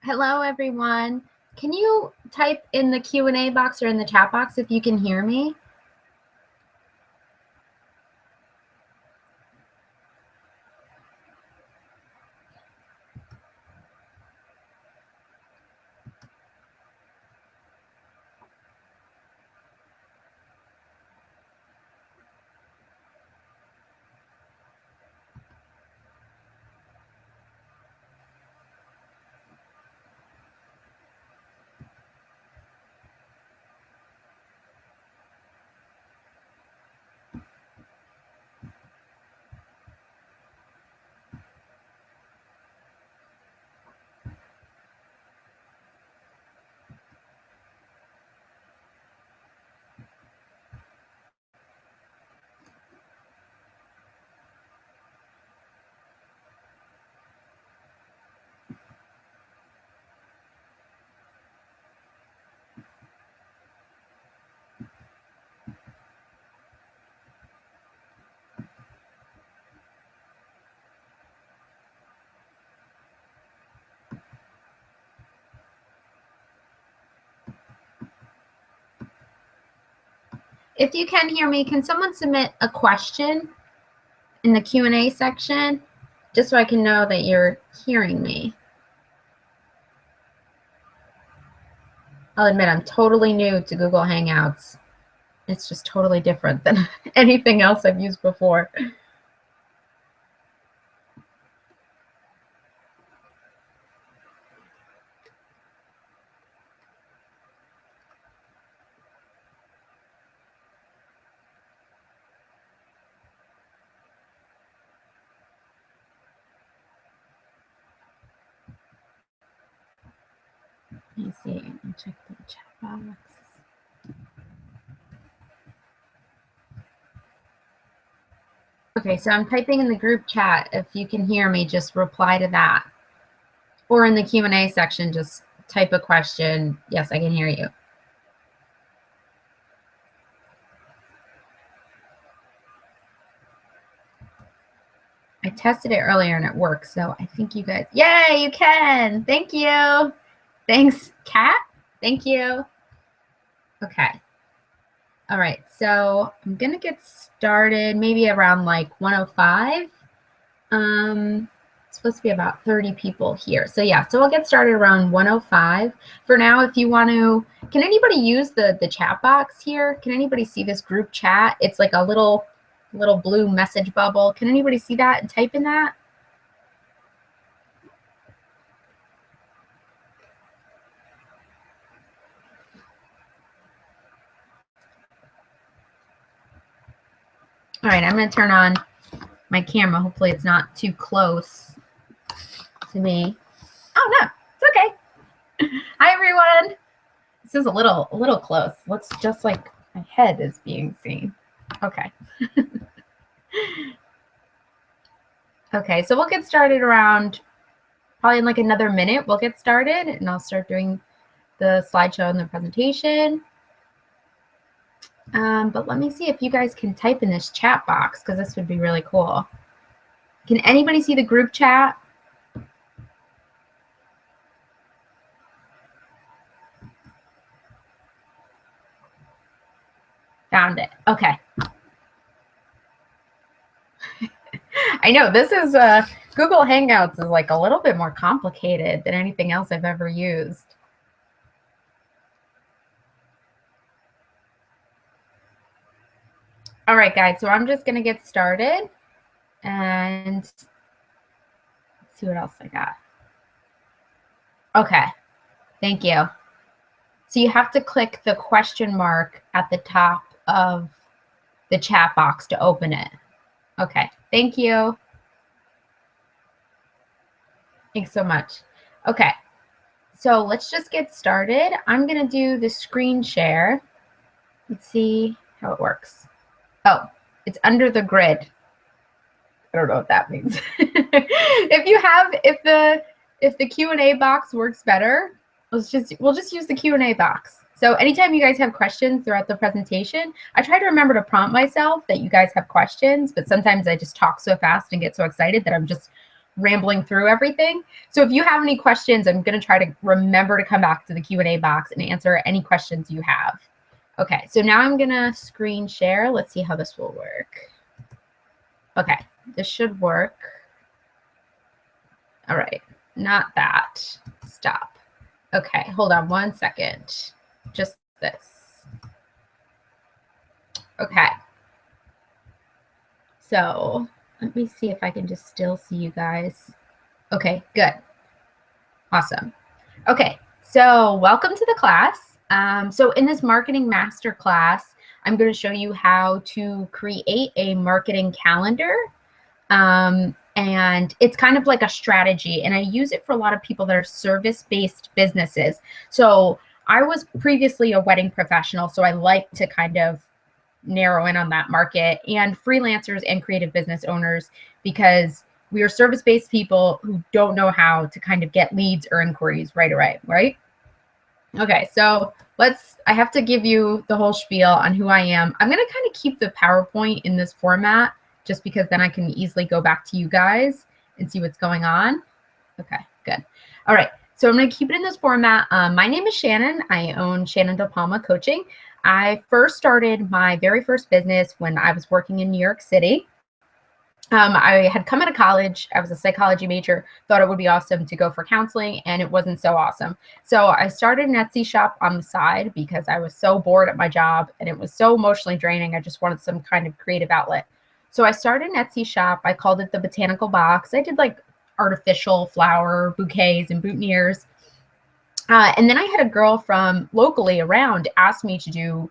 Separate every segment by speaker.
Speaker 1: Hello, everyone. Can you type in the Q&A box or in the chat box if you can hear me? If you can hear me, can someone submit a question in the Q&A section just so I can know that you're hearing me? I'll admit I'm totally new to Google Hangouts. It's just totally different than anything else I've used before. Let me see. Let me check the chat box. Okay, so I'm typing in the group chat. If you can hear me, just reply to that. Or in the Q&A section, just type a question. Yes, I can hear you. I tested it earlier and it works, so I think you guys, yay, you can. Thank you. Thanks, Kat. Thank you. Okay. All right, so I'm gonna get started maybe around like 1:05. It's supposed to be about 30 people here. So yeah, so we'll get started around 1:05. For now, if you want to, can anybody use the chat box here? Can anybody see this group chat? It's like a little blue message bubble. Can anybody see that and type in that? All right, I'm going to turn on my camera. Hopefully it's not too close to me. Oh, no, it's okay. Hi, everyone. This is a little close. Looks just like my head is being seen. Okay. Okay, so we'll get started around probably in like another minute. We'll get started and I'll start doing the slideshow and the presentation. But let me see if you guys can type in this chat box because this would be really cool. Can anybody see the group chat? Found it. Okay. I know this is Google Hangouts is like a little bit more complicated than anything else I've ever used. All right, guys, so I'm just going to get started and let's see what else I got. Okay, thank you. So you have to click the question mark at the top of the chat box to open it. Okay, thank you. Thanks so much. Okay, so let's just get started. I'm going to do the screen share. Let's see how it works. Oh, it's under the grid. I don't know what that means. If the Q&A box works better, we'll just use the Q&A box. So anytime you guys have questions throughout the presentation, I try to remember to prompt myself that you guys have questions, but sometimes I just talk so fast and get so excited that I'm just rambling through everything. So if you have any questions, I'm going to try to remember to come back to the Q&A box and answer any questions you have. Okay, so now I'm going to screen share. Let's see how this will work. Okay, this should work. All right, not that. Stop. Okay, hold on 1 second. Just this. Okay. So let me see if I can just still see you guys. Okay, good. Awesome. Okay, so welcome to the class. So in this marketing master class, I'm going to show you how to create a marketing calendar. And it's kind of like a strategy, and I use it for a lot of people that are service-based businesses. So I was previously a wedding professional, so I like to kind of narrow in on that market, and freelancers and creative business owners, because we are service-based people who don't know how to kind of get leads or inquiries right away, right? Okay, so I have to give you the whole spiel on who I am. I'm going to kind of keep the PowerPoint in this format just because then I can easily go back to you guys and see what's going on. Okay, good. All right, so I'm going to keep it in this format. My name is Shannon. I own Shannon De Palma Coaching. I first started my very first business when I was working in New York City. I had come out of college. I was a psychology major, thought it would be awesome to go for counseling, and it wasn't so awesome. So I started an Etsy shop on the side because I was so bored at my job and it was so emotionally draining. I just wanted some kind of creative outlet. So I started an Etsy shop. I called it the Botanical Box. I did like artificial flower bouquets and boutonnieres. And then I had a girl from locally around ask me to do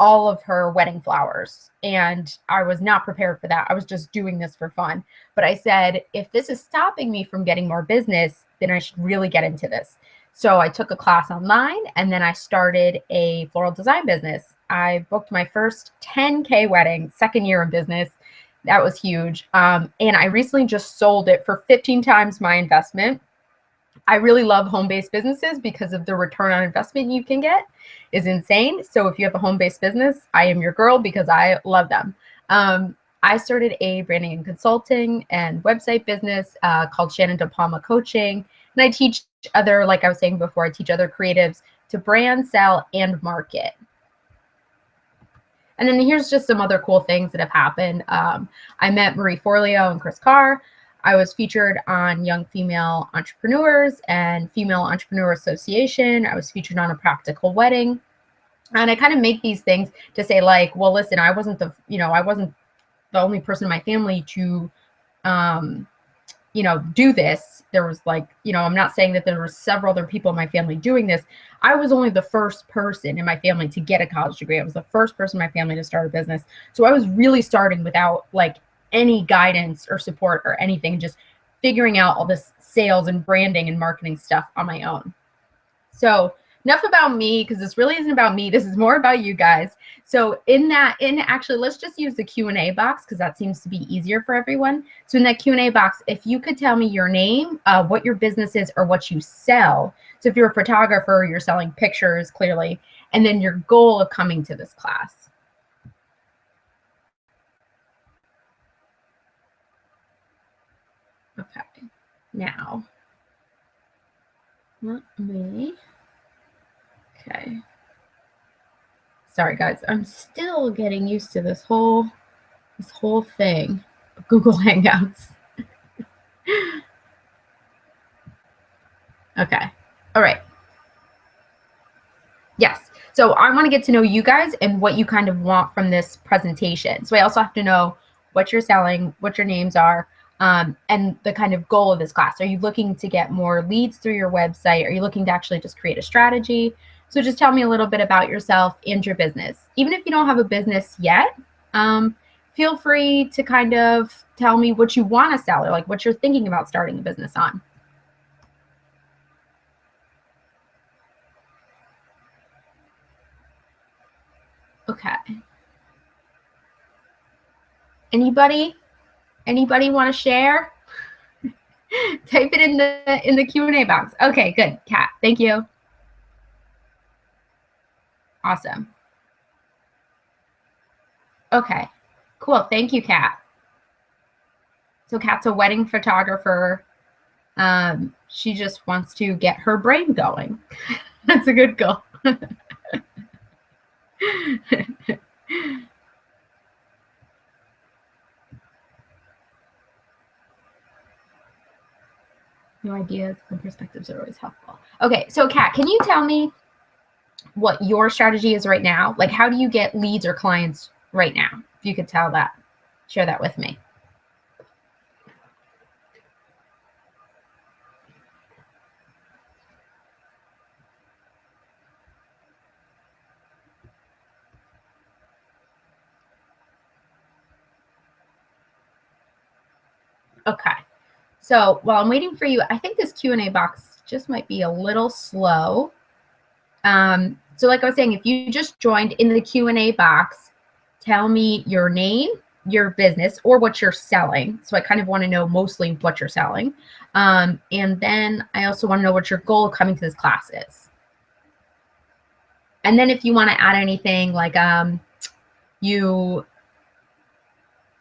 Speaker 1: all of her wedding flowers. And I was not prepared for that. I was just doing this for fun. But I said, if this is stopping me from getting more business, then I should really get into this. So I took a class online, and then I started a floral design business. I booked my first 10K wedding, second year in business. That was huge. And I recently just sold it for 15 times my investment. I really love home-based businesses because of the return on investment you can get is insane. So if you have a home-based business, I am your girl because I love them. I started a branding and consulting and website business called Shannon De Palma Coaching. And I teach other, like I was saying before, I teach other creatives to brand, sell, and market. And then here's just some other cool things that have happened. I met Marie Forleo and Chris Carr. I was featured on Young Female Entrepreneurs and Female Entrepreneur Association. I was featured on A Practical Wedding. And I kind of make these things to say, like, well, listen, I wasn't the only person in my family to, do this. There was I'm not saying that there were several other people in my family doing this. I was only the first person in my family to get a college degree. I was the first person in my family to start a business. So I was really starting without any guidance or support or anything, just figuring out all this sales and branding and marketing stuff on my own. So enough about me, because this really isn't about me. This is more about you guys. So actually, let's just use the Q&A box because that seems to be easier for everyone. So in that Q&A box, if you could tell me your name, what your business is, or what you sell. So if you're a photographer, you're selling pictures, clearly, and then your goal of coming to this class. Okay, now, let me, okay. Sorry guys, I'm still getting used to this whole thing, Google Hangouts. Okay, all right. Yes, so I want to get to know you guys and what you kind of want from this presentation. So I also have to know what you're selling, what your names are, and the kind of goal of this class. Are you looking to get more leads through your website? Are you looking to actually just create a strategy? So just tell me a little bit about yourself and your business. Even if you don't have a business yet, feel free to kind of tell me what you want to sell or like what you're thinking about starting a business on. Okay. Anybody want to share? Type it in the Q&A box. Okay, good. Kat, thank you. Awesome. Okay, cool. Thank you, Kat. So Kat's a wedding photographer. She just wants to get her brain going. That's a good goal. New ideas and perspectives are always helpful. Okay, so Kat, can you tell me what your strategy is right now? Like, how do you get leads or clients right now? If you could tell that, share that with me. Okay. So while I'm waiting for you, I think this Q&A box just might be a little slow. So like I was saying, if you just joined in the Q&A box, tell me your name, your business, or what you're selling. So I kind of want to know mostly what you're selling. And then I also want to know what your goal of coming to this class is. And then if you want to add anything like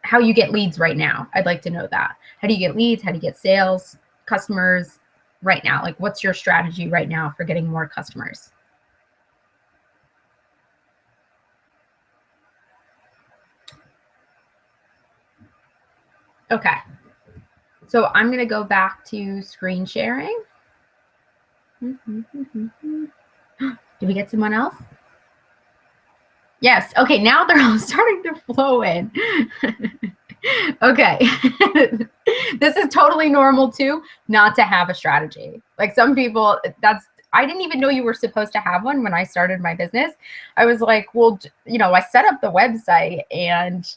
Speaker 1: how you get leads right now, I'd like to know that. How do you get leads? How do you get sales, customers right now? Like, what's your strategy right now for getting more customers? Okay. So I'm going to go back to screen sharing. Did we get someone else? Yes. Okay. Now they're all starting to flow in. Okay. This is totally normal too, not to have a strategy. Like some people, I didn't even know you were supposed to have one when I started my business. I was like, well, I set up the website and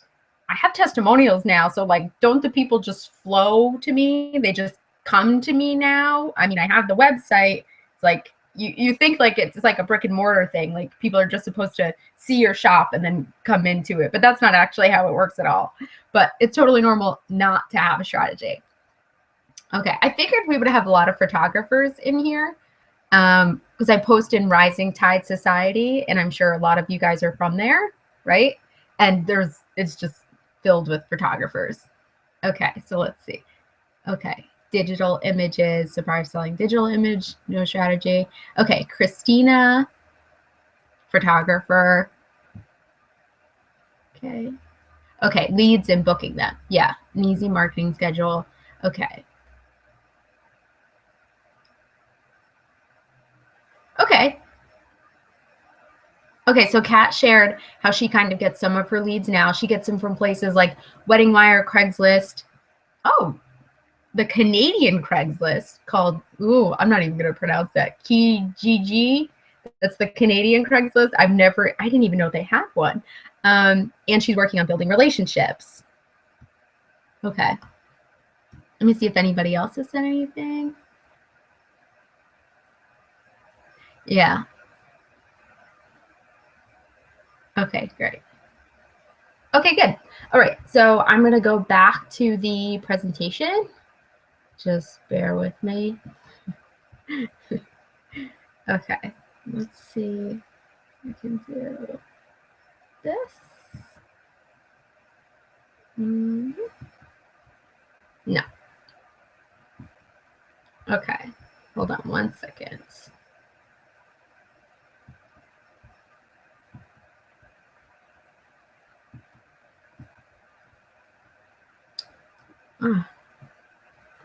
Speaker 1: I have testimonials now. So like, don't the people just flow to me? They just come to me now. I mean, I have the website. It's like, you think like it's like a brick and mortar thing. Like people are just supposed to see your shop and then come into it, but that's not actually how it works at all. But it's totally normal not to have a strategy. Okay, I figured we would have a lot of photographers in here because I post in Rising Tide Society, and I'm sure a lot of you guys are from there, right? And it's just filled with photographers. Okay, so let's see. Okay, digital images, surprise selling digital image, no strategy. Okay, Christina, photographer. Okay. Okay, leads and booking them. Yeah, an easy marketing schedule. Okay. Okay. Okay, so Kat shared how she kind of gets some of her leads now. She gets them from places like Wedding Wire, Craigslist. Oh, the Canadian Craigslist called, I'm not even going to pronounce that, Kijiji. That's the Canadian Craigslist. I didn't even know they had one. And she's working on building relationships. Okay. Let me see if anybody else has said anything. Yeah. Okay, great. Okay, good. All right, so I'm going to go back to the presentation. Just bear with me. Okay, let's see. I can do this. No. Okay, hold on 1 second.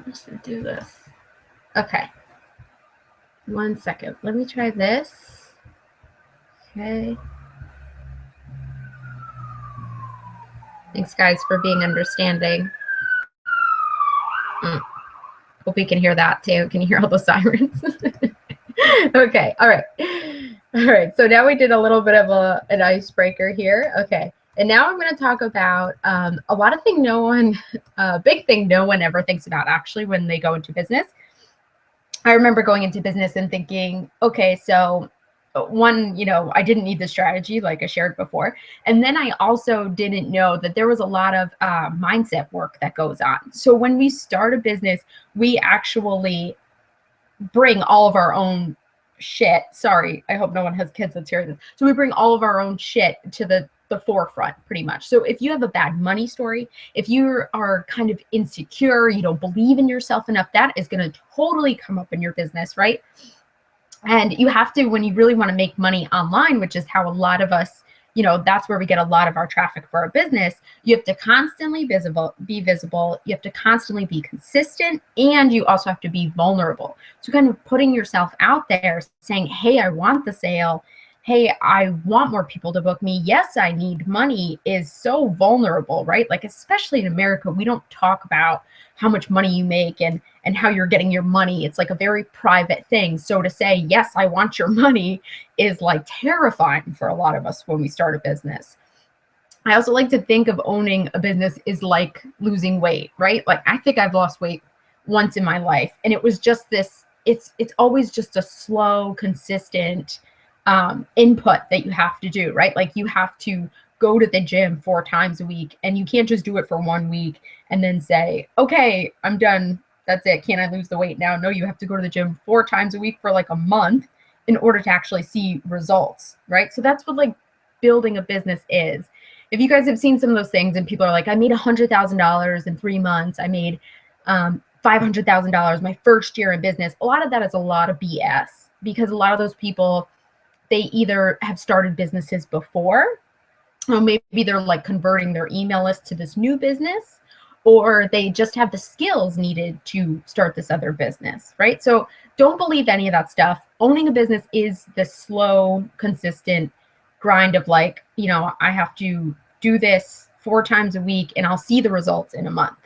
Speaker 1: Let's do this. Okay. 1 second. Let me try this. Okay. Thanks, guys, for being understanding. Hope you can hear that too. Can you hear all the sirens? Okay. All right. All right. So now we did a little bit of an icebreaker here. Okay. And now I'm going to talk about a lot of thing big thing no one ever thinks about actually when they go into business. I remember going into business and thinking, okay, so one, I didn't need the strategy like I shared before. And then I also didn't know that there was a lot of mindset work that goes on. So when we start a business, we actually bring all of our own shit. Sorry, I hope no one has kids that's hearing this. So we bring all of our own shit to the the forefront pretty much. So if you have a bad money story, if you are kind of insecure, you don't believe in yourself enough, that is going to totally come up in your business, right? And you have to, when you really want to make money online, which is how a lot of us, you know, that's where we get a lot of our traffic for our business, you have to constantly be visible, you have to constantly be consistent, and you also have to be vulnerable. So kind of putting yourself out there saying, hey, I want the sale. Hey, I want more people to book me. Yes, I need money is so vulnerable, right? Like, especially in America, we don't talk about how much money you make and how you're getting your money. It's like a very private thing. So to say, yes, I want your money is like terrifying for a lot of us when we start a business. I also like to think of owning a business is like losing weight, right? Like, I think I've lost weight once in my life, and it was just this, it's always just a slow, consistent input that you have to do, right? Like, you have to go to the gym 4 times a week, and you can't just do it for 1 week and then say, okay, I'm done. That's it. Can I lose the weight now? No, you have to go to the gym 4 times a week for like a month in order to actually see results, right? So that's what like building a business is. If you guys have seen some of those things and people are like, I made $100,000 in 3 months, I made $500,000 my first year in business, a lot of that is a lot of BS, because a lot of those people, they either have started businesses before, or maybe they're like converting their email list to this new business, or they just have the skills needed to start this other business, right? So don't believe any of that stuff. Owning a business is the slow, consistent grind of like, you know, I have to do this 4 times a week and I'll see the results in a month.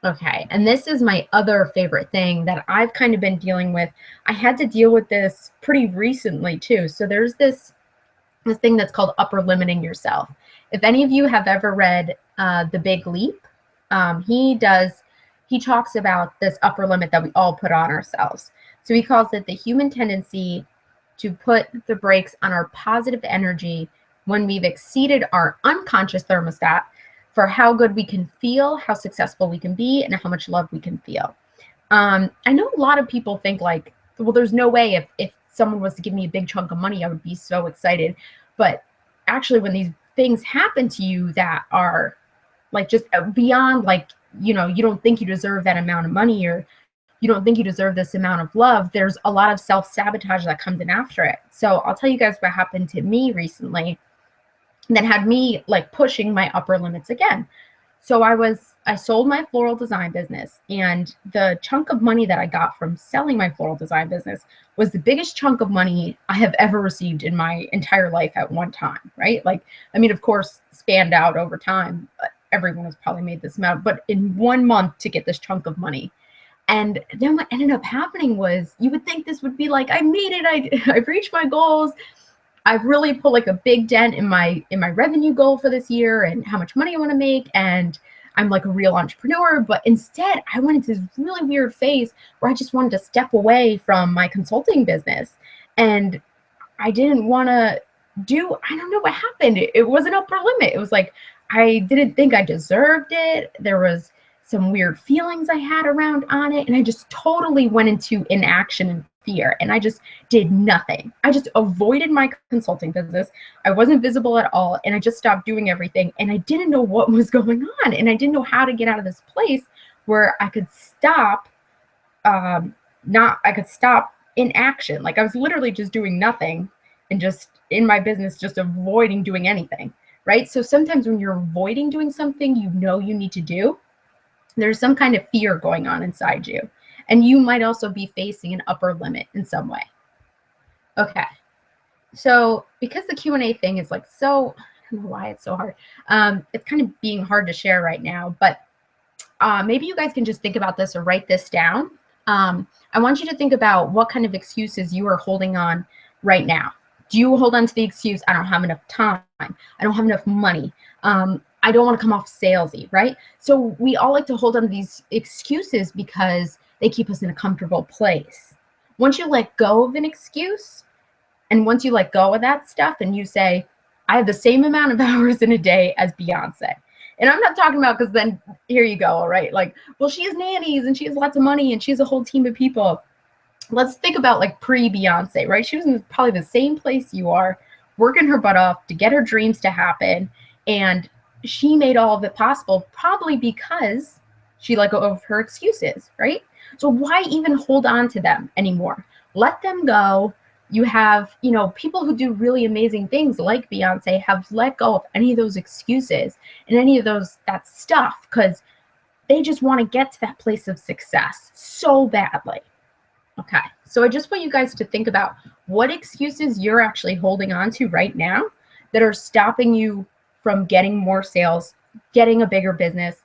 Speaker 1: Okay, and this is my other favorite thing that I've kind of been dealing with. I had to deal with this pretty recently too. So there's this thing that's called upper limiting yourself. If any of you have ever read The Big Leap, he talks about this upper limit that we all put on ourselves. So he calls it the human tendency to put the brakes on our positive energy when we've exceeded our unconscious thermostat for how good we can feel, how successful we can be, and how much love we can feel. I know a lot of people think like, well, there's no way if someone was to give me a big chunk of money, I would be so excited. But actually, when these things happen to you that are like just beyond, like, you know, you don't think you deserve that amount of money, or you don't think you deserve this amount of love, there's a lot of self-sabotage that comes in after it. So I'll tell you guys what happened to me recently that had me like pushing my upper limits again. So I sold my floral design business, and the chunk of money that I got from selling my floral design business was the biggest chunk of money I have ever received in my entire life at one time, right? Like, I mean, of course, spanned out over time, everyone has probably made this amount, but in 1 month to get this chunk of money. And then what ended up happening was, you would think this would be like, I made it, I've reached my goals, I've really put like a big dent in my revenue goal for this year and how much money I want to make, and I'm like a real entrepreneur. But instead, I went into this really weird phase where I just wanted to step away from my consulting business, and I didn't want to do, I don't know what happened. It was an upper limit. It was like, I didn't think I deserved it. There was some weird feelings I had around on it, and I just totally went into inaction and fear, and I just did nothing. I just avoided my consulting business. I wasn't visible at all, and I just stopped doing everything, and I didn't know what was going on, and I didn't know how to get out of this place where I could stop stop inaction. Like, I was literally just doing nothing and just in my business, just avoiding doing anything, right? So sometimes when you're avoiding doing something you know you need to do, there's some kind of fear going on inside you. And you might also be facing an upper limit in some way. Okay. So because the Q&A thing is like so, I don't know why it's so hard. It's kind of being hard to share right now, but maybe you guys can just think about this or write this down. I want you to think about what kind of excuses you are holding on right now. Do you hold on to the excuse, I don't have enough time, I don't have enough money, I don't want to come off salesy, right? So we all like to hold on to these excuses because they keep us in a comfortable place. Once you let go of an excuse, and once you let go of that stuff and you say, I have the same amount of hours in a day as Beyonce. And I'm not talking about, because then here you go, all right? Like, well, she has nannies and she has lots of money and she has a whole team of people. Let's think about like pre-Beyonce, right? She was in probably the same place you are working her butt off to get her dreams to happen. And she made all of it possible, probably because she let go of her excuses, right? So why even hold on to them anymore? Let them go. You have, people who do really amazing things like Beyonce have let go of any of those excuses and any of that stuff because they just want to get to that place of success so badly. Okay, so I just want you guys to think about what excuses you're actually holding on to right now that are stopping you from getting more sales, getting a bigger business,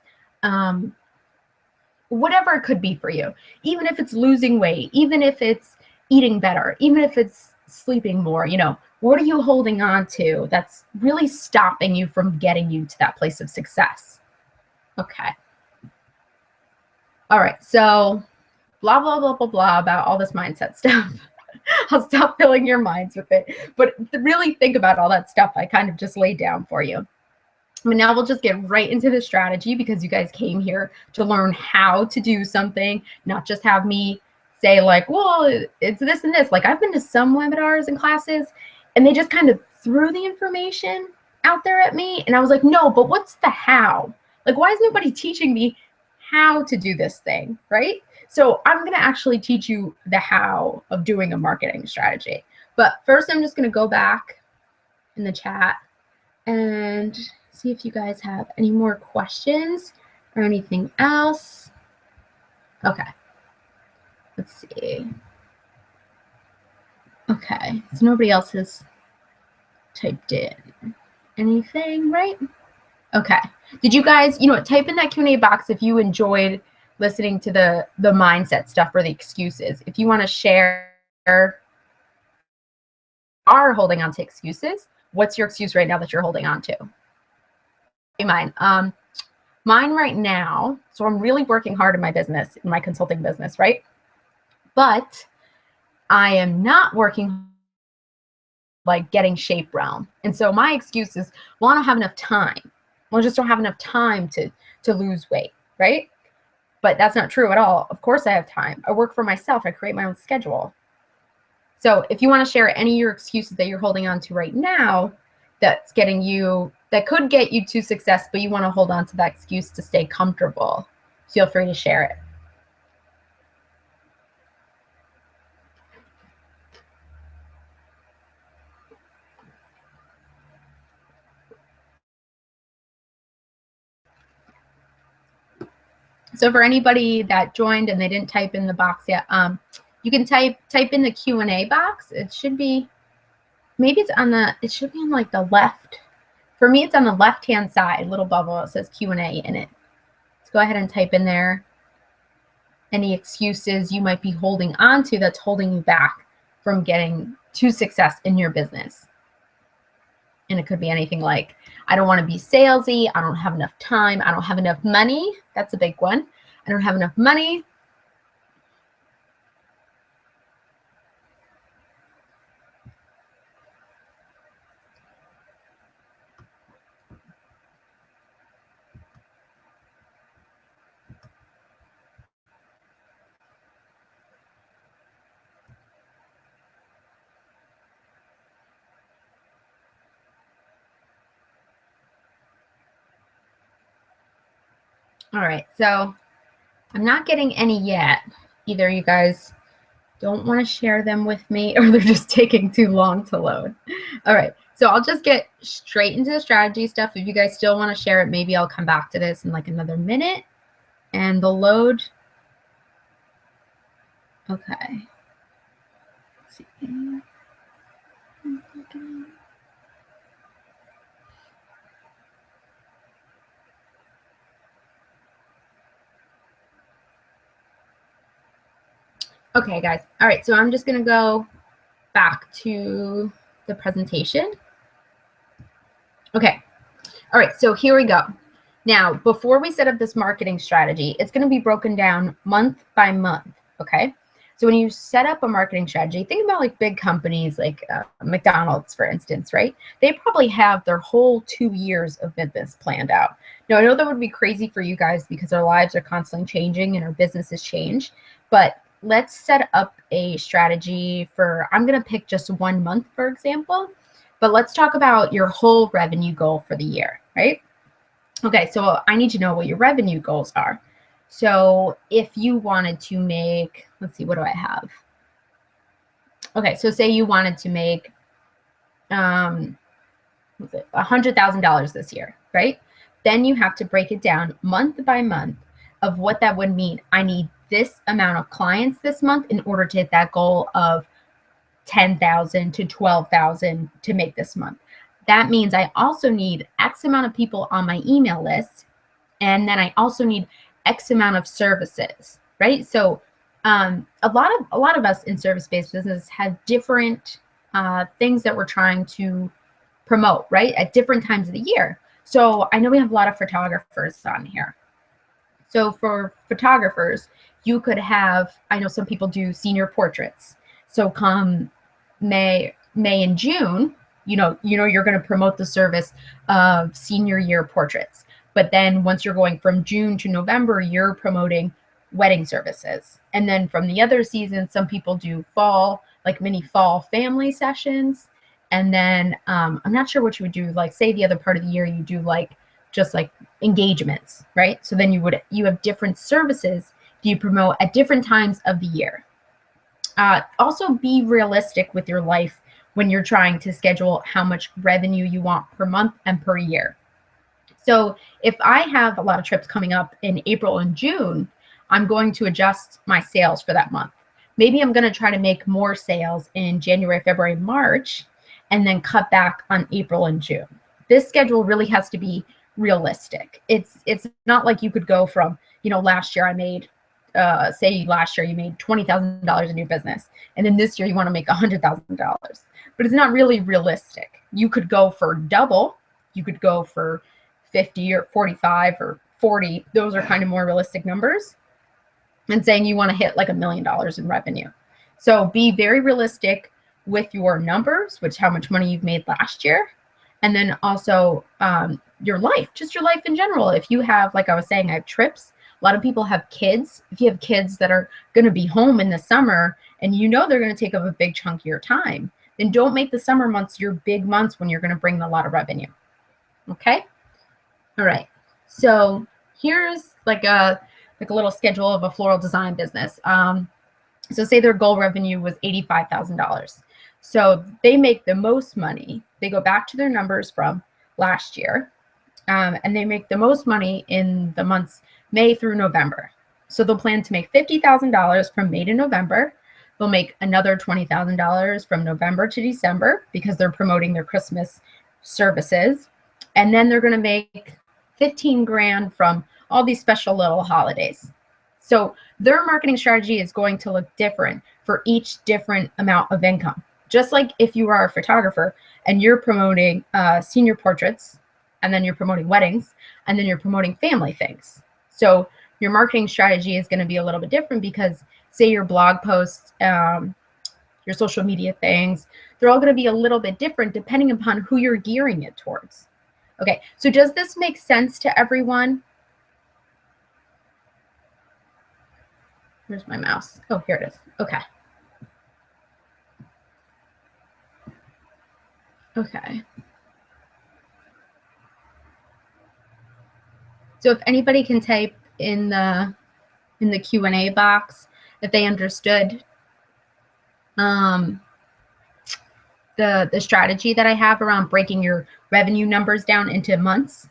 Speaker 1: whatever it could be for you. Even if it's losing weight, even if it's eating better, even if it's sleeping more, what are you holding on to that's really stopping you from getting you to that place of success? Okay. All right, so blah, blah, blah, blah, blah about all this mindset stuff. I'll stop filling your minds with it. But really think about all that stuff I kind of just laid down for you. But now we'll just get right into the strategy because you guys came here to learn how to do something, not just have me say like, well, it's this and this. Like I've been to some webinars and classes and they just kind of threw the information out there at me. And I was like, no, but what's the how? Like, why is nobody teaching me how to do this thing, right? So I'm going to actually teach you the how of doing a marketing strategy. But first, I'm just going to go back in the chat and see if you guys have any more questions or anything else. Okay. Let's see. Okay. So nobody else has typed in anything, right? Okay. Did you guys, type in that Q&A box if you enjoyed listening to the mindset stuff or the excuses. If you want to share are holding on to excuses, what's your excuse right now that you're holding on to? Mine right now, so I'm really working hard in my business, in my consulting business, right? But I am not working like getting shape realm. And so my excuse is, well, I don't have enough time. Well, I just don't have enough time to lose weight, right? But that's not true at all. Of course I have time. I work for myself. I create my own schedule. So if you want to share any of your excuses that you're holding on to right now, that could get you to success, but you want to hold on to that excuse to stay comfortable, feel free to share it. So for anybody that joined and they didn't type in the box yet, you can type in the Q&A box. It should be, maybe it should be on like the left. For me, it's on the left-hand side, little bubble. It says Q&A in it. Let's go ahead and type in there any excuses you might be holding on to that's holding you back from getting to success in your business. And it could be anything like, I don't want to be salesy. I don't have enough time. I don't have enough money. That's a big one. I don't have enough money. All right, so I'm not getting any yet. Either you guys don't want to share them with me or they're just taking too long to load. All right, so I'll just get straight into the strategy stuff. If you guys still want to share it, maybe I'll come back to this in like another minute and the load. Okay. Let's see. Okay, guys. All right, so I'm just going to go back to the presentation. Okay. All right, so here we go. Now, before we set up this marketing strategy, it's going to be broken down month by month, okay? So when you set up a marketing strategy, think about like big companies like McDonald's, for instance, right? They probably have their whole 2 years of business planned out. Now, I know that would be crazy for you guys because our lives are constantly changing and our businesses change, but let's set up a strategy for, I'm going to pick just 1 month, for example, But let's talk about your whole revenue goal for the year, right? Okay, so I need to know what your revenue goals are. So if you wanted to make, let's see, what do I have? Okay, so say you wanted to make $100,000 this year, right? Then you have to break it down month by month of what that would mean. I need this amount of clients this month in order to hit that goal of 10,000 to 12,000 to make this month. That means I also need X amount of people on my email list, and then I also need X amount of services, right? So a lot of us in service-based business have different things that we're trying to promote, right, at different times of the year. So I know we have a lot of photographers on here. So for photographers, you could have, I know some people do senior portraits. So come May and June, you're going to promote the service of senior year portraits. But then once you're going from June to November, you're promoting wedding services. And then from the other season, some people do fall, like mini fall family sessions. And then I'm not sure what you would do, like say the other part of the year, you do like just like engagements, right? So then you have different services that you promote at different times of the year. Also be realistic with your life when you're trying to schedule how much revenue you want per month and per year. So if I have a lot of trips coming up in April and June, I'm going to adjust my sales for that month. Maybe I'm going to try to make more sales in January, February, March, and then cut back on April and June. This schedule really has to be realistic. It's not like you could go from, last year I made, say last year you made $20,000 in your business, and then this year you want to make $100,000. But it's not really realistic. You could go for double. You could go for 50 or 45 or 40. Those are kind of more realistic numbers. And saying you want to hit like $1 million in revenue. So be very realistic with your numbers, which how much money you've made last year. And then also your life, just your life in general. If you have, like I was saying, I have trips. A lot of people have kids. If you have kids that are going to be home in the summer and they're going to take up a big chunk of your time, then don't make the summer months your big months when you're going to bring a lot of revenue. Okay? All right. So here's like a little schedule of a floral design business. So say their goal revenue was $85,000. So they make the most money. They go back to their numbers from last year, and they make the most money in the months May through November. So they'll plan to make $50,000 from May to November. They'll make another $20,000 from November to December because they're promoting their Christmas services. And then they're going to make 15 grand from all these special little holidays. So their marketing strategy is going to look different for each different amount of income. Just like if you are a photographer and you're promoting senior portraits, and then you're promoting weddings, and then you're promoting family things. So your marketing strategy is going to be a little bit different because say your blog posts, your social media things, they're all going to be a little bit different depending upon who you're gearing it towards. Okay, so does this make sense to everyone? Where's my mouse? Oh, here it is. Okay. Okay. So if anybody can type in the Q&A box if they understood the strategy that I have around breaking your revenue numbers down into months.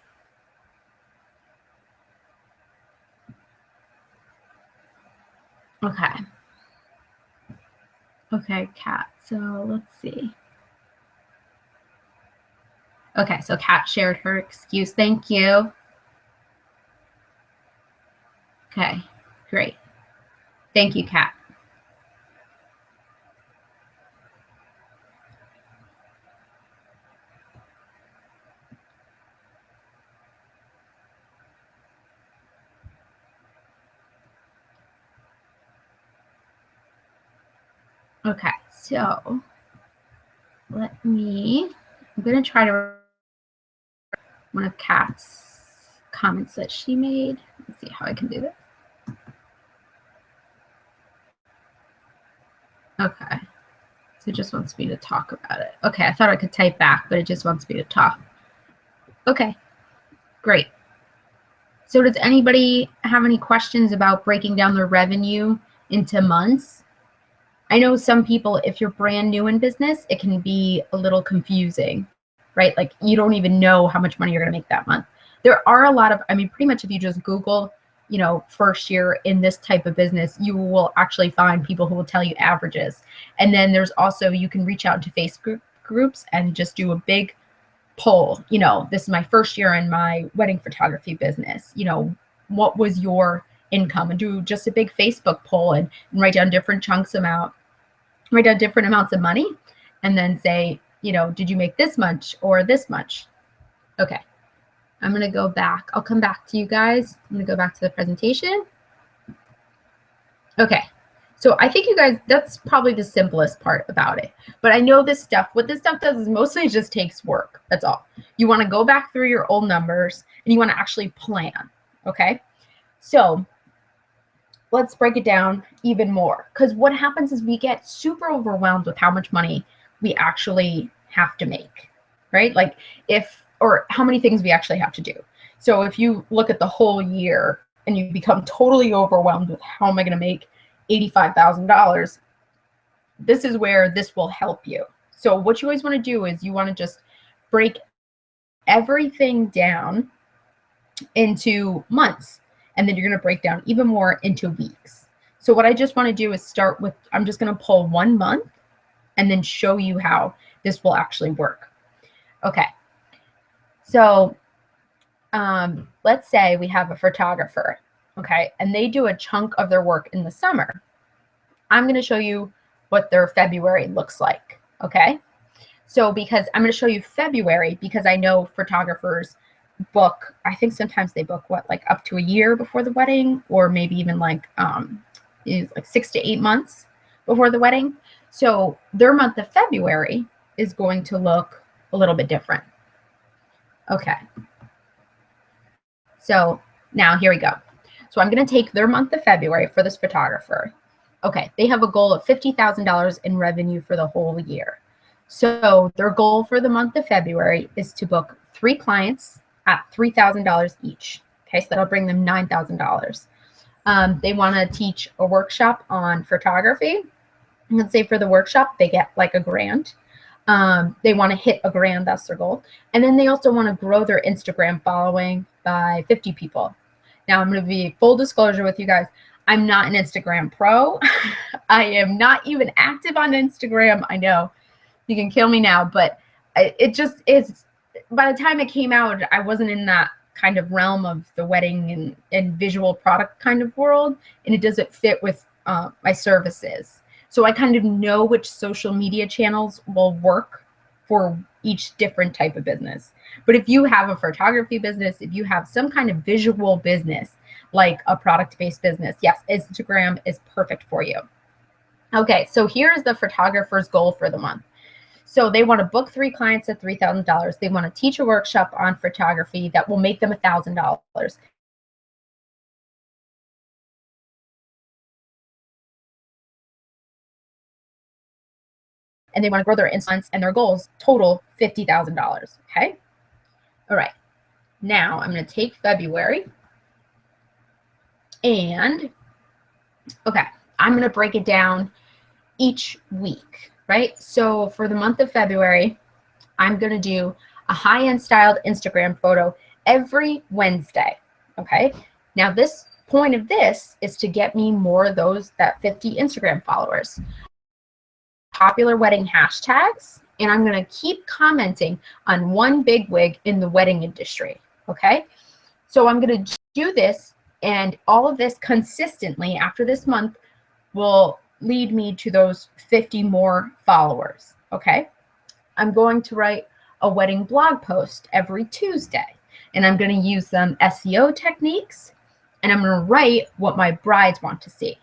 Speaker 1: Okay. Okay, Kat. So let's see. Okay, so Kat shared her excuse. Thank you. Okay, great. Thank you, Kat. Okay, so I'm going to try to one of Kat's comments that she made. Let's see how I can do this. Okay. So it just wants me to talk about it. Okay, I thought I could type back, but it just wants me to talk. Okay, great. So does anybody have any questions about breaking down their revenue into months? I know some people, if you're brand new in business, it can be a little confusing, right? Like you don't even know how much money you're going to make that month. There are a lot of, I mean, pretty much if you just Google, you know, first year in this type of business, you will actually find people who will tell you averages. And then there's also, you can reach out to Facebook groups and just do a big poll. You know, this is my first year in my wedding photography business. You know, what was your income? And do just a big Facebook poll and write down different chunks amount, write down different amounts of money, and then say, you know, did you make this much or this much? Okay. I'm going to go back. I'll come back to you guys. I'm going to go back to the presentation. Okay. So I think you guys, that's probably the simplest part about it. But I know this stuff, what this stuff does is mostly just takes work. That's all. You want to go back through your old numbers and you want to actually plan. Okay. So let's break it down even more. Because what happens is we get super overwhelmed with how much money we actually have to make, right? Like or how many things we actually have to do. So if you look at the whole year and you become totally overwhelmed with how am I going to make $85,000, this is where this will help you. So what you always want to do is you want to just break everything down into months, and then you're going to break down even more into weeks. So what I just want to do is start with, I'm just going to pull 1 month and then show you how this will actually work. Okay. So let's say we have a photographer, okay, and they do a chunk of their work in the summer. I'm going to show you what their February looks like, okay? So because I'm going to show you February, because I know photographers book, I think sometimes they book what, like up to a year before the wedding, or maybe even like 6 to 8 months before the wedding. So their month of February is going to look a little bit different. Okay. So now here we go. So I'm going to take their month of February for this photographer. Okay. They have a goal of $50,000 in revenue for the whole year. So their goal for the month of February is to book 3 clients at $3,000 each. Okay. So that'll bring them $9,000. They want to teach a workshop on photography. Let's say for the workshop, they get like $1,000. They want to hit $1,000. That's their goal. And then they also want to grow their Instagram following by 50 people. Now I'm going to be full disclosure with you guys. I'm not an Instagram pro. I am not even active on Instagram. I know you can kill me now, but it just is. By the time it came out, I wasn't in that kind of realm of the wedding and visual product kind of world. And it doesn't fit with my services. So I kind of know which social media channels will work for each different type of business. But if you have a photography business, if you have some kind of visual business, like a product-based business, yes, Instagram is perfect for you. Okay, so here's the photographer's goal for the month. So they want to book 3 clients at $3,000. They want to teach a workshop on photography that will make them $1,000. And they want to grow their influence, and their goals total $50,000. Okay. All right. Now I'm going to take February and okay, I'm going to break it down each week, right? So for the month of February, I'm going to do a high-end styled Instagram photo every Wednesday. Okay. Now this point of this is to get me more of that 50 Instagram followers. Popular wedding hashtags, and I'm going to keep commenting on one big wig in the wedding industry. Okay. So I'm going to do this, and all of this consistently after this month will lead me to those 50 more followers. Okay. I'm going to write a wedding blog post every Tuesday, and I'm going to use some SEO techniques, and I'm going to write what my brides want to see.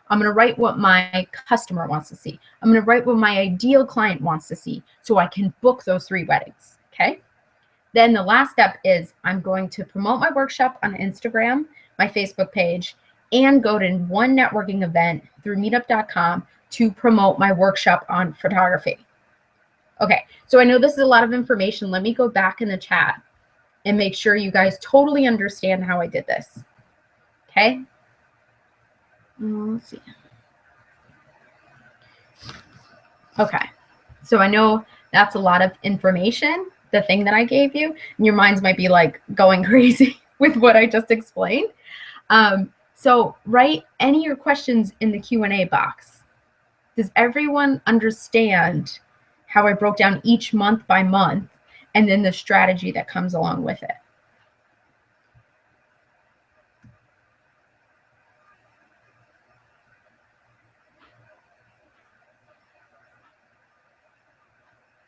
Speaker 1: I'm going to write what my customer wants to see. I'm going to write what my ideal client wants to see so I can book those 3 weddings. Okay. Then the last step is I'm going to promote my workshop on Instagram, my Facebook page, and go to one networking event through meetup.com to promote my workshop on photography. Okay, so I know this is a lot of information. Let me go back in the chat and make sure you guys totally understand how I did this. Okay, let's see. Okay, so I know that's a lot of information, the thing that I gave you, and your minds might be like going crazy with what I just explained. So write any of your questions in the Q&A box. Does everyone understand how I broke down each month by month and then the strategy that comes along with it?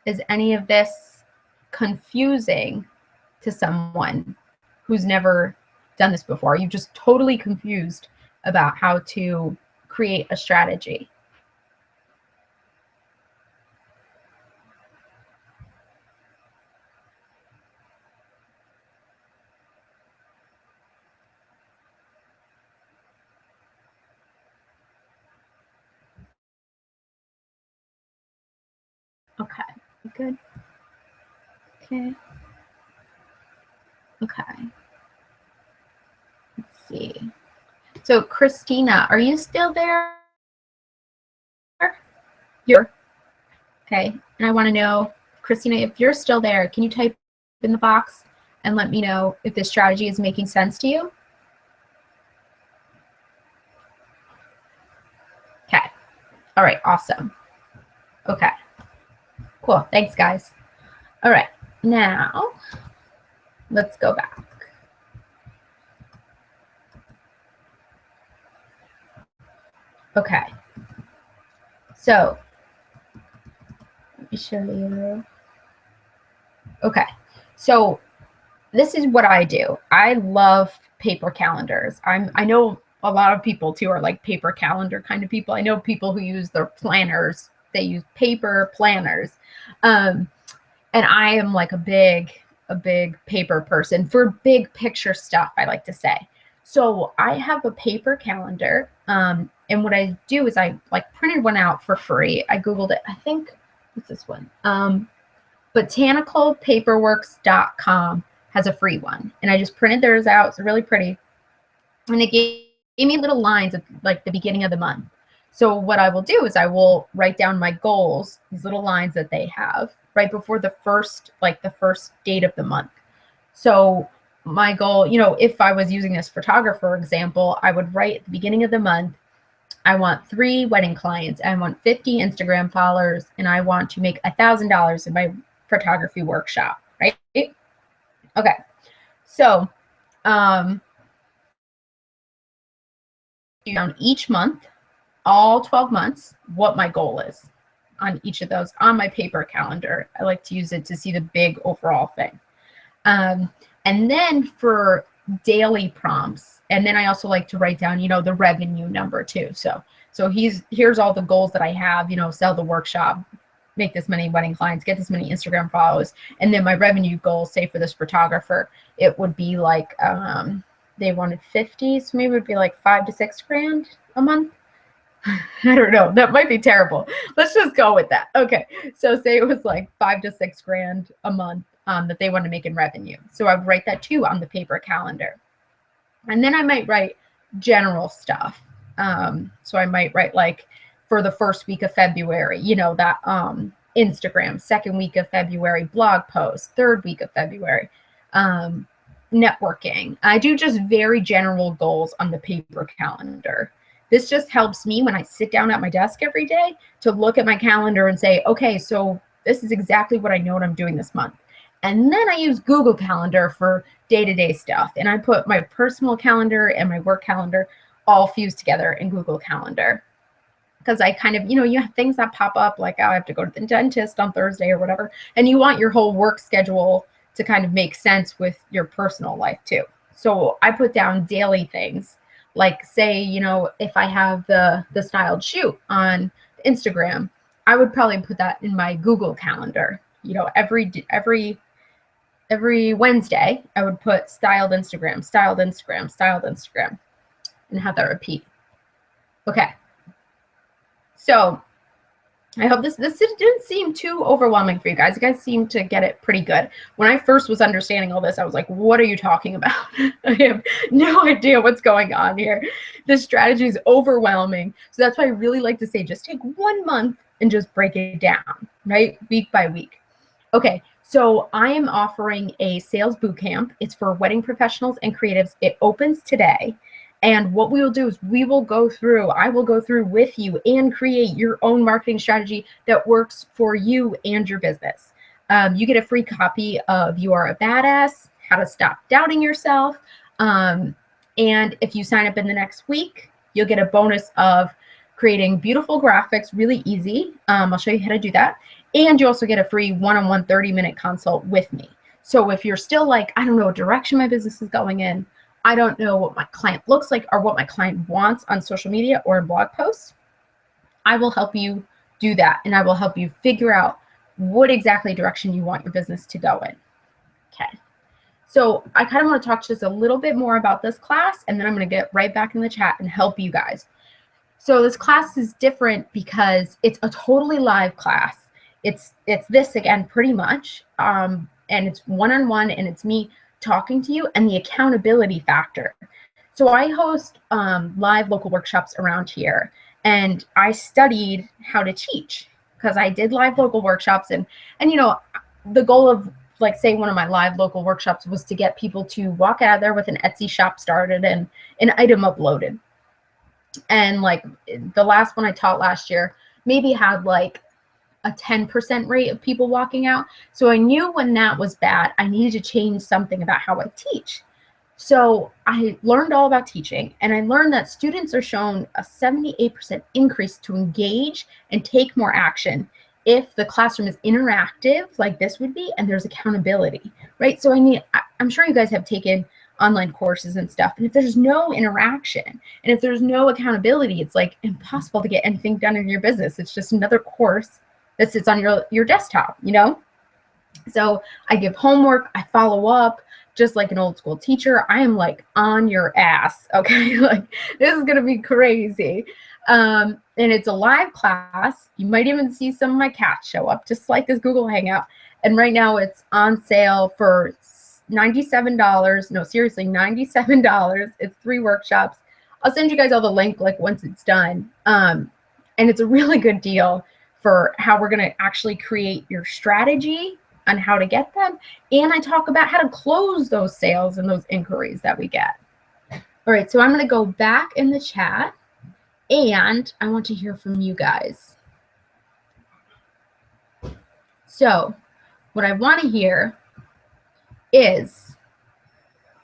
Speaker 1: Is any of this confusing to someone who's never done this before? Are you just totally confused about how to create a strategy? Okay, good. Okay. Okay. Let's see. So Christina, are you still there? You're okay. And I want to know, Christina, if you're still there, can you type in the box and let me know if this strategy is making sense to you? Okay. All right. Awesome. Okay. Cool. Thanks, guys. All right. Now, let's go back. Okay. So, let me show you. Okay. So, this is what I do. I love paper calendars. I know a lot of people too are like paper calendar kind of people. I know people who use their planners. They use paper planners. And I am like a big paper person for big picture stuff, I like to say. So I have a paper calendar. And what I do is I like printed one out for free. I Googled it. I think, what's this one? botanicalpaperworks.com has a free one. And I just printed theirs out. It's really pretty. And it gave me little lines at like the beginning of the month. So what I will do is I will write down my goals, these little lines that they have right before the first date of the month. So my goal, you know, if I was using this photographer example, I would write at the beginning of the month, I want 3 wedding clients, I want 50 Instagram followers, and I want to make $1,000 in my photography workshop, right? Okay. So, down each month, all 12 months, what my goal is on each of those on my paper calendar. I like to use it to see the big overall thing. And then for daily prompts, and then I also like to write down, you know, the revenue number too. So here's all the goals that I have, you know, sell the workshop, make this many wedding clients, get this many Instagram follows. And then my revenue goal, say for this photographer, it would be like, they wanted 50, so maybe it would be like 5 to 6 grand a month. I don't know. That might be terrible. Let's just go with that. Okay. So say it was like 5 to 6 grand a month that they want to make in revenue. So I would write that too on the paper calendar. And then I might write general stuff. So I might write like for the first week of February, you know, that Instagram, second week of February, blog post, third week of February, networking. I do just very general goals on the paper calendar. This just helps me when I sit down at my desk every day to look at my calendar and say, okay, so this is exactly what I know what I'm doing this month. And then I use Google Calendar for day-to-day stuff. And I put my personal calendar and my work calendar all fused together in Google Calendar. Because I kind of, you know, you have things that pop up like, oh, I have to go to the dentist on Thursday or whatever. And you want your whole work schedule to kind of make sense with your personal life too. So I put down daily things. Like say, you know, if I have the styled shoot on Instagram, I would probably put that in my Google Calendar. You know, every Wednesday, I would put styled Instagram, styled Instagram, styled Instagram, and have that repeat. Okay. So I hope this didn't seem too overwhelming for you guys. You guys seem to get it pretty good. When I first was understanding all this, I was like, what are you talking about? I have no idea what's going on here. This strategy is overwhelming. So that's why I really like to say, just take 1 month and just break it down, right? Week by week. Okay, so I am offering a sales bootcamp. It's for wedding professionals and creatives. It opens today. And what we will do is I will go through with you and create your own marketing strategy that works for you and your business. You get a free copy of You Are a Badass, How to Stop Doubting Yourself. And if you sign up in the next week, you'll get a bonus of creating beautiful graphics, really easy. I'll show you how to do that. And you also get a free one-on-one 30-minute consult with me. So if you're still like, I don't know what direction my business is going in, I don't know what my client looks like or what my client wants on social media or in blog posts, I will help you do that. And I will help you figure out what exactly direction you want your business to go in. Okay. So I kind of want to talk just a little bit more about this class, and then I'm going to get right back in the chat and help you guys. So this class is different because it's a totally live class. It's this again, pretty much. And it's one-on-one, and it's me talking to you, and the accountability factor. So I host live local workshops around here, and I studied how to teach because I did live local workshops, and you know, the goal of, like, say one of my live local workshops was to get people to walk out of there with an Etsy shop started and an item uploaded. And like the last one I taught last year maybe had like a 10% rate of people walking out. So I knew when that was bad, I needed to change something about how I teach. So I learned all about teaching, and I learned that students are shown a 78% increase to engage and take more action if the classroom is interactive, like this would be, and there's accountability, right? So I'm sure you guys have taken online courses and stuff, and if there's no interaction and if there's no accountability, it's like impossible to get anything done in your business. It's just another course that sits on your desktop, you know? So I give homework, I follow up, just like an old school teacher. I am like on your ass, okay? Like, this is gonna be crazy. And it's a live class. You might even see some of my cats show up, just like this Google Hangout. And right now it's on sale for $97. No, seriously, $97. It's 3 workshops. I'll send you guys all the link like once it's done. And it's a really good deal for how we're gonna actually create your strategy on how to get them. And I talk about how to close those sales and those inquiries that we get. All right, so I'm gonna go back in the chat, and I want to hear from you guys. So what I want to hear is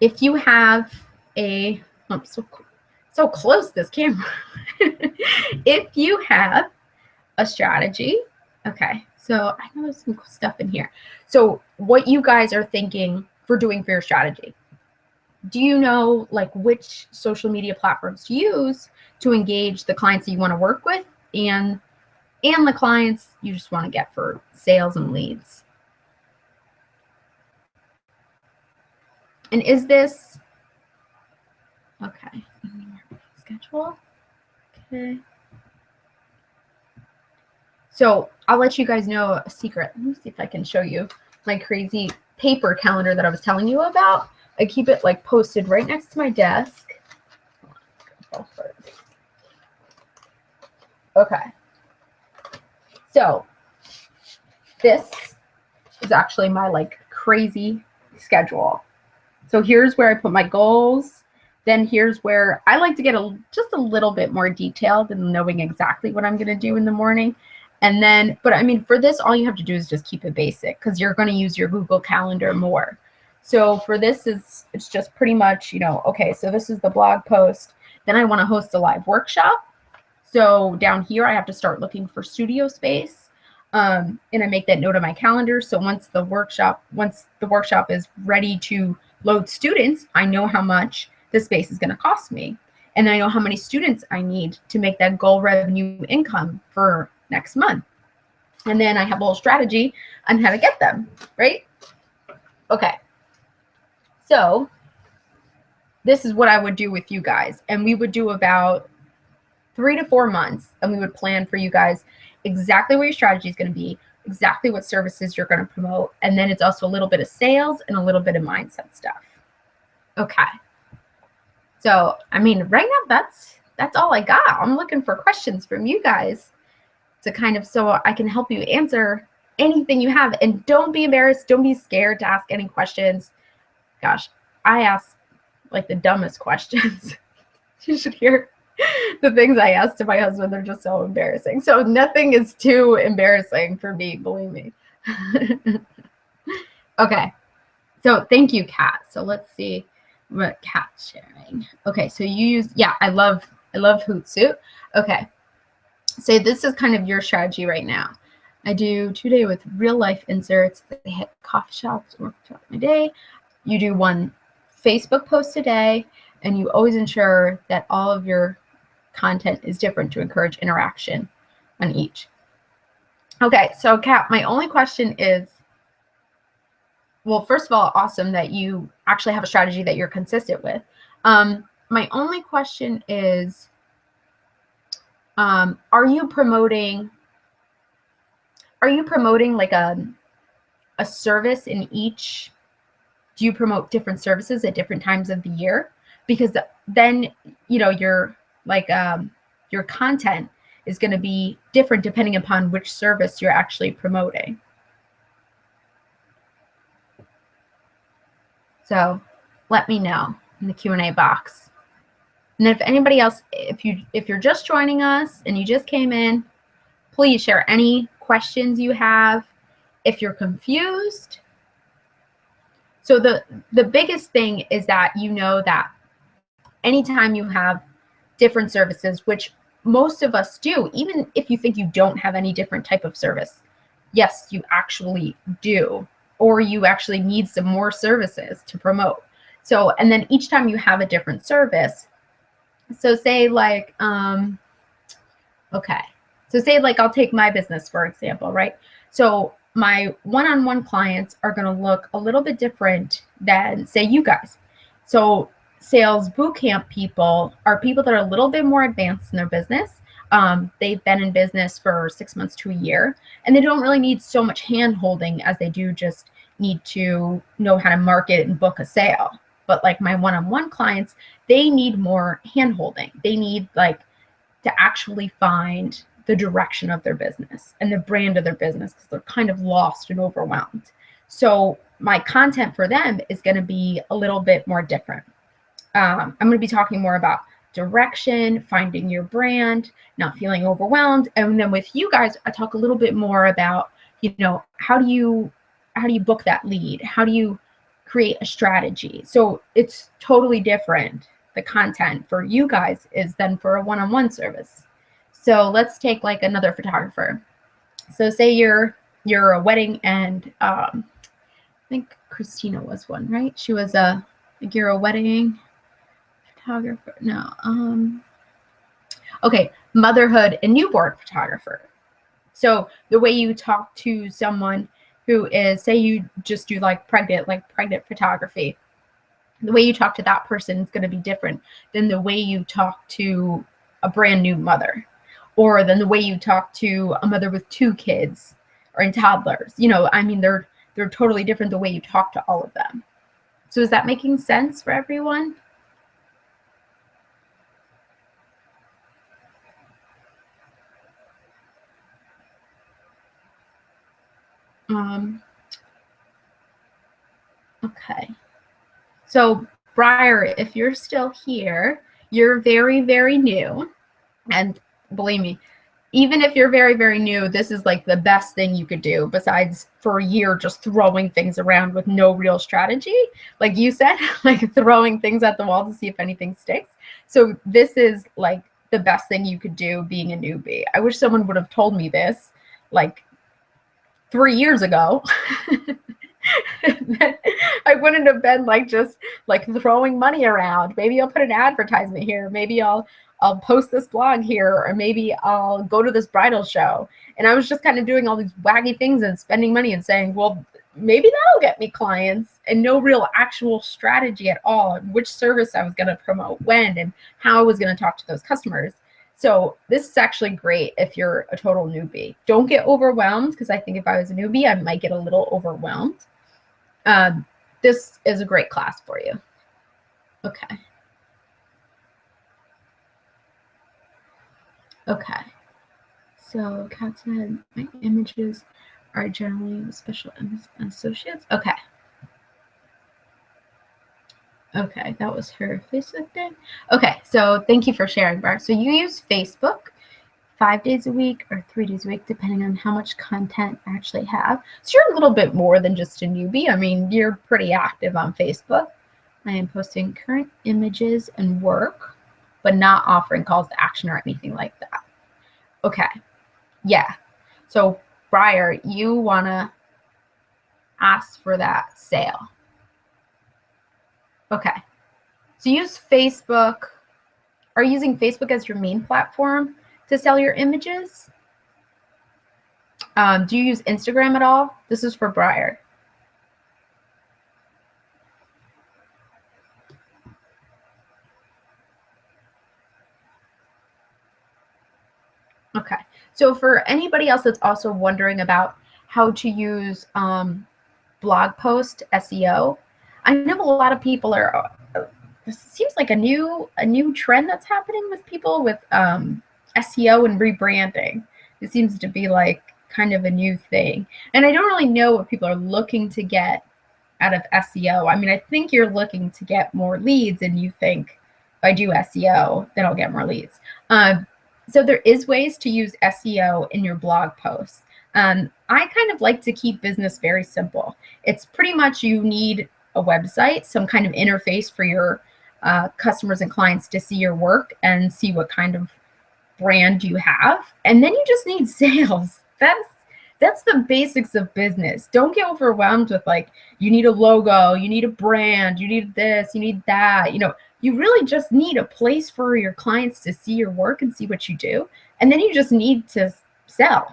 Speaker 1: if you have a, I'm so close to this camera. If you have a strategy, okay, so I know there's some stuff in here. So what you guys are thinking for doing for your strategy. Do you know like which social media platforms to use to engage the clients that you want to work with and the clients you just want to get for sales and leads? And is this, okay, schedule, okay. So I'll let you guys know a secret. Let me see if I can show you my crazy paper calendar that I was telling you about. I keep it like posted right next to my desk. Okay. So this is actually my like crazy schedule. So here's where I put my goals. Then here's where I like to get just a little bit more detailed and knowing exactly what I'm going to do in the morning. And then, but I mean, for this, all you have to do is just keep it basic because you're going to use your Google Calendar more. So for this, it's just pretty much, you know, okay, so this is the blog post. Then I want to host a live workshop. So down here, I have to start looking for studio space. And I make that note on my calendar. So once the workshop is ready to load students, I know how much the space is going to cost me. And then I know how many students I need to make that goal revenue income for next month. And then I have a whole strategy on how to get them, right? Okay. So this is what I would do with you guys. And we would do about 3 to 4 months, and we would plan for you guys exactly what your strategy is going to be, exactly what services you're going to promote, and then it's also a little bit of sales and a little bit of mindset stuff. Okay. So, I mean, right now that's all I got. I'm looking for questions from you guys to kind of, so I can help you answer anything you have. And don't be embarrassed. Don't be scared to ask any questions. Gosh, I ask like the dumbest questions. You should hear the things I ask to my husband. They're just so embarrassing. So nothing is too embarrassing for me, believe me. Okay. So thank you, Kat. So let's see what Kat's sharing. Okay. So you use, yeah, I love Hootsuite. Okay. So this is kind of your strategy right now. I do 2-day with real life inserts. I hit coffee shops or throughout my day. You do 1 Facebook post a day, and you always ensure that all of your content is different to encourage interaction on each. Okay, so Kat, my only question is, well, first of all, awesome that you actually have a strategy that you're consistent with. My only question is, are you promoting like a service in each? Do you promote different services at different times of the year? Because then, you know, your content is going to be different depending upon which service you're actually promoting. So let me know in the Q&A box. And then if anybody else, if you're just joining us and you just came in, please share any questions you have. If you're confused, so the biggest thing is that you know that anytime you have different services, which most of us do, even if you think you don't have any different type of service, yes, you actually do, or you actually need some more services to promote. So, and then each time you have a different service, so say like, okay, so say like I'll take my business for example, right? So my one-on-one clients are going to look a little bit different than say you guys. So sales bootcamp people are people that are a little bit more advanced in their business. They've been in business for 6 months to a year, and they don't really need so much hand holding as they do just need to know how to market and book a sale. But like my one-on-one clients, they need more hand holding. They need like to actually find the direction of their business and the brand of their business because they're kind of lost and overwhelmed. So my content for them is going to be a little bit more different. I'm going to be talking more about direction, finding your brand, not feeling overwhelmed. And then with you guys, I talk a little bit more about, you know, how do you book that lead? How do you create a strategy? So it's totally different. The content for you guys is then for a one-on-one service. So let's take like another photographer. So say you're a wedding, and I think Christina was one, right? She was you're a wedding photographer. No. Okay, motherhood and newborn photographer. So the way you talk to someone who is, say you just do like pregnant photography, the way you talk to that person is going to be different than the way you talk to a brand new mother, or than the way you talk to a mother with 2 kids or in toddlers. You know, I mean, they're totally different the way you talk to all of them. So is that making sense for everyone? Okay. So Briar, if you're still here, you're very, very new. And believe me, even if you're very, very new, this is like the best thing you could do besides for a year just throwing things around with no real strategy. Like you said, like throwing things at the wall to see if anything sticks. So this is like the best thing you could do being a newbie. I wish someone would have told me this like 3 years ago. I wouldn't have been like just like throwing money around. Maybe I'll put an advertisement here. Maybe I'll post this blog here, or maybe I'll go to this bridal show. And I was just kind of doing all these wacky things and spending money and saying, well, maybe that'll get me clients, and no real actual strategy at all, which service I was going to promote when and how I was going to talk to those customers. So this is actually great if you're a total newbie. Don't get overwhelmed, because I think if I was a newbie, I might get a little overwhelmed. This is a great class for you. Okay. Okay. So Kat said my images are generally with special associates. Okay. Okay, that was her Facebook thing. Okay, so thank you for sharing, Bar. So you use Facebook 5 days a week or 3 days a week, depending on how much content you actually have. So you're a little bit more than just a newbie. I mean, you're pretty active on Facebook. I am posting current images and work, but not offering calls to action or anything like that. Okay, yeah. So Briar, you want to ask for that sale. Okay, so use Facebook. Are you using Facebook as your main platform to sell your images? Do you use Instagram at all? This is for Briar. Okay, so for anybody else that's also wondering about how to use blog post SEO, I know a lot of people are. This seems like a new trend that's happening with people with SEO and rebranding. It seems to be like kind of a new thing, and I don't really know what people are looking to get out of SEO. I mean, I think you're looking to get more leads, and you think if I do SEO, then I'll get more leads. So there is ways to use SEO in your blog posts. I kind of like to keep business very simple. It's pretty much you need a website, some kind of interface for your customers and clients to see your work and see what kind of brand you have. And then you just need sales. That's the basics of business. Don't get overwhelmed with like, you need a logo, you need a brand, you need this, you need that. You really just need a place for your clients to see your work and see what you do. And then you just need to sell.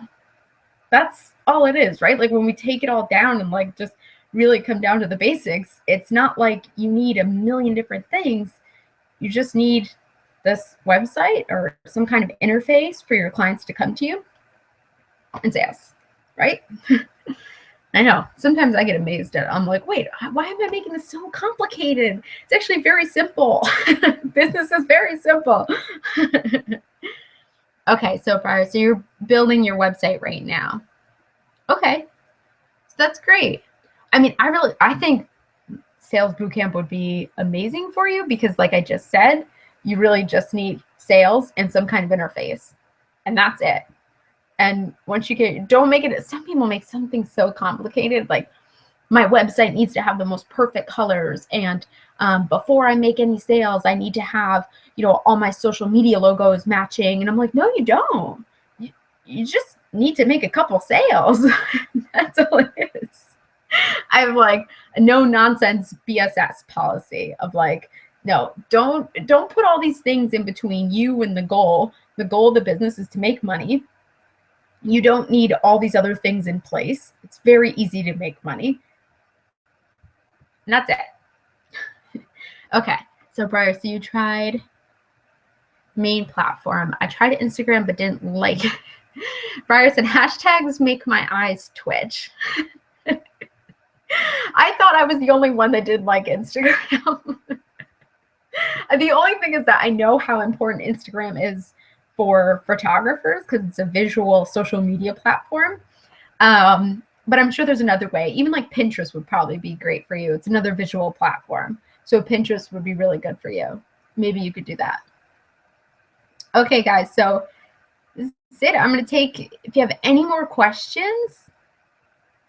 Speaker 1: That's all it is, right? Like when we take it all down and like just really come down to the basics, it's not like you need a million different things. You just need this website or some kind of interface for your clients to come to you and say yes, right? I know. Sometimes I get amazed at it. I'm like, wait, why am I making this so complicated? It's actually very simple. Business is very simple. Okay, so Briar, so you're building your website right now. Okay, so that's great. I mean, I think sales bootcamp would be amazing for you because like I just said, you really just need sales and some kind of interface, and that's it. And once you don't make it, some people make something so complicated, like my website needs to have the most perfect colors, and before I make any sales, I need to have, all my social media logos matching. And I'm like, no, you don't. You just need to make a couple sales. That's all it is. I have like a no nonsense BSS policy of like, no, don't put all these things in between you and the goal. The goal of the business is to make money. You don't need all these other things in place. It's very easy to make money. And that's it. Okay, so Briar, so you tried main platform. I tried Instagram but didn't like it. Briar said hashtags make my eyes twitch. I thought I was the only one that did like Instagram. The only thing is that I know how important Instagram is for photographers because it's a visual social media platform. But I'm sure there's another way. Even like Pinterest would probably be great for you. It's another visual platform. So Pinterest would be really good for you. Maybe you could do that. Okay, guys. So this is it. I'm going to take, if you have any more questions,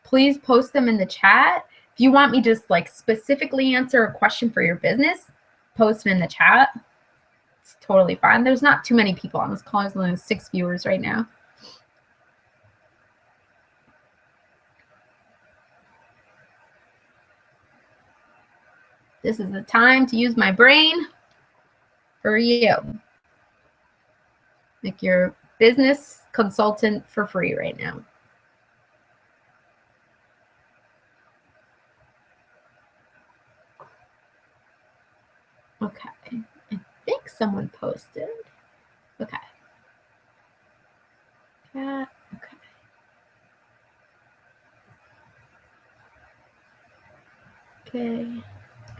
Speaker 1: please post them in the chat. If you want me to just like specifically answer a question for your business, post them in the chat. It's totally fine. There's not too many people on this call. There's only 6 viewers right now. This is the time to use my brain for you. Make your business consultant for free right now. Okay, I think someone posted. Okay,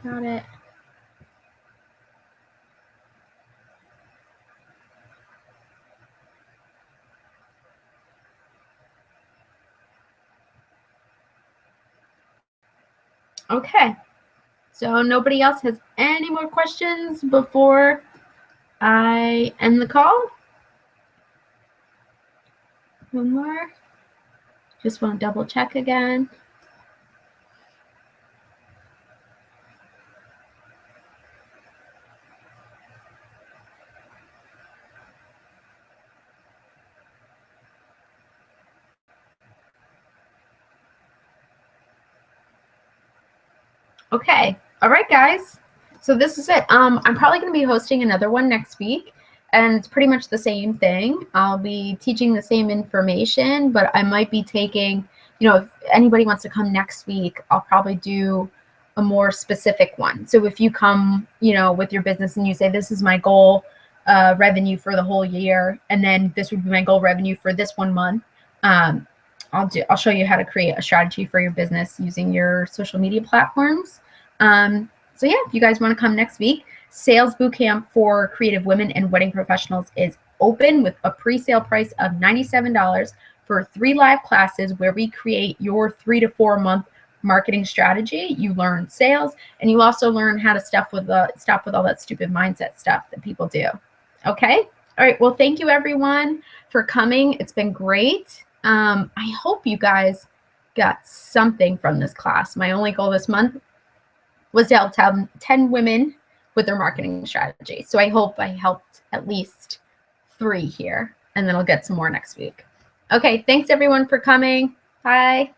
Speaker 1: Got it. Okay. So nobody else has any more questions before I end the call? One more. Just want to double check again. Okay. All right, guys. So this is it. I'm probably going to be hosting another one next week, and it's pretty much the same thing. I'll be teaching the same information, but I might be taking, if anybody wants to come next week, I'll probably do a more specific one. So if you come, with your business and you say, this is my goal revenue for the whole year, and then this would be my goal revenue for this 1 month, I'll show you how to create a strategy for your business using your social media platforms. So yeah, if you guys want to come next week, Sales Bootcamp for creative women and wedding professionals is open with a pre-sale price of $97 for 3 live classes where we create your 3 to 4 month marketing strategy. You learn sales, and you also learn how to stop with all that stupid mindset stuff that people do. Okay. All right. Well, thank you everyone for coming. It's been great. I hope you guys got something from this class. My only goal this month was to help 10 women with their marketing strategy. So I hope I helped at least 3 here, and then I'll get some more next week. Okay, thanks everyone for coming. Bye.